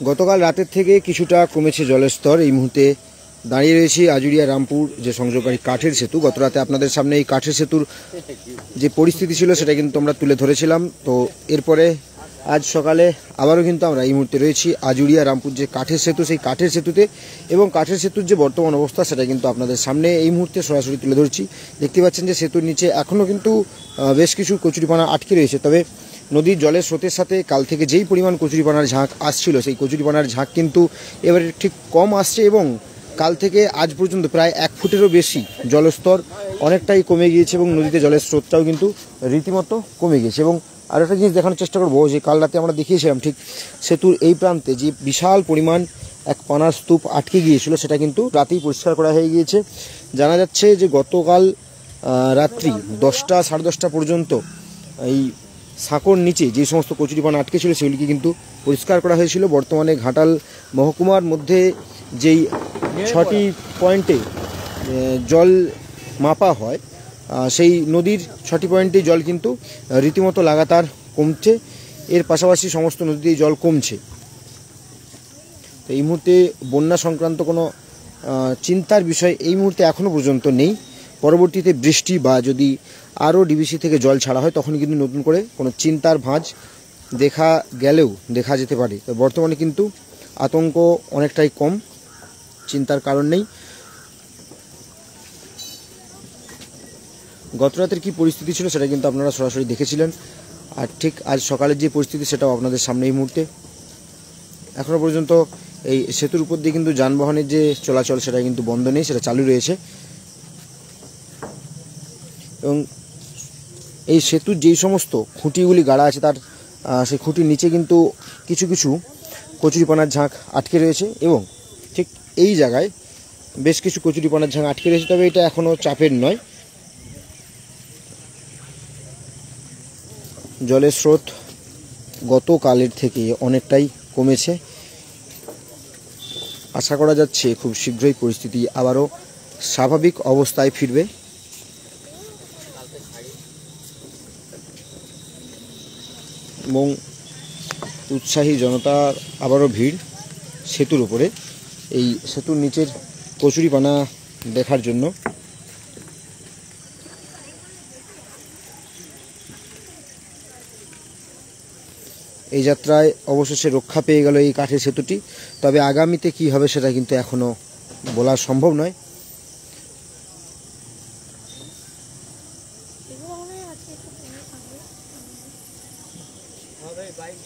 গতকাল রাতের থেকে কিছুটা কমেছে জলের স্তর। এই মুহূর্তে দাঁড়িয়ে রয়েছি আজুরিয়া রামপুর যে সংযোগকারী কাঠের সেতু। গত রাতে আপনাদের সামনে এই কাঠের সেতুর যে পরিস্থিতি ছিল সেটা কিন্তু আমরা তুলে ধরেছিলাম। তো এরপরে আজ সকালে আবারও কিন্তু আমরা এই মুহূর্তে রয়েছি আজুরিয়া রামপুর যে কাঠের সেতু, সেই কাঠের সেতুতে, এবং কাঠের সেতুর যে বর্তমান অবস্থা সেটা কিন্তু আপনাদের সামনে এই মুহূর্তে সরাসরি তুলে ধরছি। দেখতে পাচ্ছেন যে সেতুর নিচে এখনও কিন্তু বেশ কিছু কচুরিপানা আটকে রয়েছে। তবে নদীর জলের স্রোতের সাথে কাল থেকে যেই পরিমাণ কচুরিপানার ঝাঁক আসছিল, সেই কচুরিপানার ঝাঁক কিন্তু এবারে ঠিক কম আসছে, এবং কাল থেকে আজ পর্যন্ত প্রায় 1 ফুটেরও বেশি জলস্তর অনেকটাই কমে গিয়েছে, এবং নদীতে জলের স্রোতটাও কিন্তু রীতিমতো কমে গিয়েছে। এবং আর একটা জিনিস দেখানোর চেষ্টা করবো, যে কাল রাতে আমরা দেখিয়েছিলাম ঠিক সেতুর এই প্রান্তে যে বিশাল পরিমাণ এক পানার স্তূপ আটকে গিয়েছিল, সেটা কিন্তু রাতেই পরিষ্কার করা হয়ে গিয়েছে। জানা যাচ্ছে যে গতকাল রাত্রি 10টা সাড়ে 10টা পর্যন্ত এই সাঁকোর নিচে যে সমস্ত কচুরিপানা আটকে ছিল সেগুলিকে কিন্তু পরিষ্কার করা হয়েছিল। বর্তমানে ঘাটাল মহকুমার মধ্যে যেই 6টি পয়েন্টে জল মাপা হয়, সেই নদীর 6টি পয়েন্টে জল কিন্তু রীতিমতো লাগাতার কমছে। এর পাশাপাশি সমস্ত নদীতেই জল কমছে। তো এই মুহূর্তে বন্যা সংক্রান্ত কোনো চিন্তার বিষয় এই মুহূর্তে এখনও পর্যন্ত নেই। পরবর্তীতে বৃষ্টি বা যদি আরও ডিবিসি থেকে জল ছাড়া হয় তখন কিন্তু নতুন করে কোনো চিন্তার ভাঁজ দেখা যেতে পারে। তো বর্তমানে কিন্তু আতঙ্ক অনেকটাই কম, চিন্তার কারণ নেই। গত রাতের কী পরিস্থিতি ছিল সেটা কিন্তু আপনারা সরাসরি দেখেছিলেন, আর ঠিক আজ সকালের যে পরিস্থিতি সেটাও আপনাদের সামনে এই মুহূর্তে। এখনও পর্যন্ত এই সেতুর উপর দিয়ে কিন্তু যানবাহনের যে চলাচল সেটা কিন্তু বন্ধ নেই, সেটা চালু রয়েছে। এবং এই সেতুর যেই সমস্ত খুঁটিগুলি গাড়া আছে তার সেই খুঁটির নিচে কিন্তু কিছু কিছু কচুরিপানার ঝাঁক আটকে রয়েছে, এবং ঠিক এই জায়গায় বেশ কিছু কচুরিপানার ঝাঁক আটকে রয়েছে। তবে এটা এখনও চাপের নয়। জলের স্রোত গতকালের থেকে অনেকটাই কমেছে। আশা করা যাচ্ছে খুব শীঘ্রই পরিস্থিতি আবারও স্বাভাবিক অবস্থায় ফিরবে। এবং উৎসাহী জনতার আবারও ভিড় সেতুর উপরে, এই সেতুর নিচের কচুরিপানা দেখার জন্য। এই যাত্রায় অবশেষে রক্ষা পেয়ে গেল এই কাঠের সেতুটি। তবে আগামীতে কি হবে সেটা কিন্তু এখনও বলা সম্ভব নয়। বাইক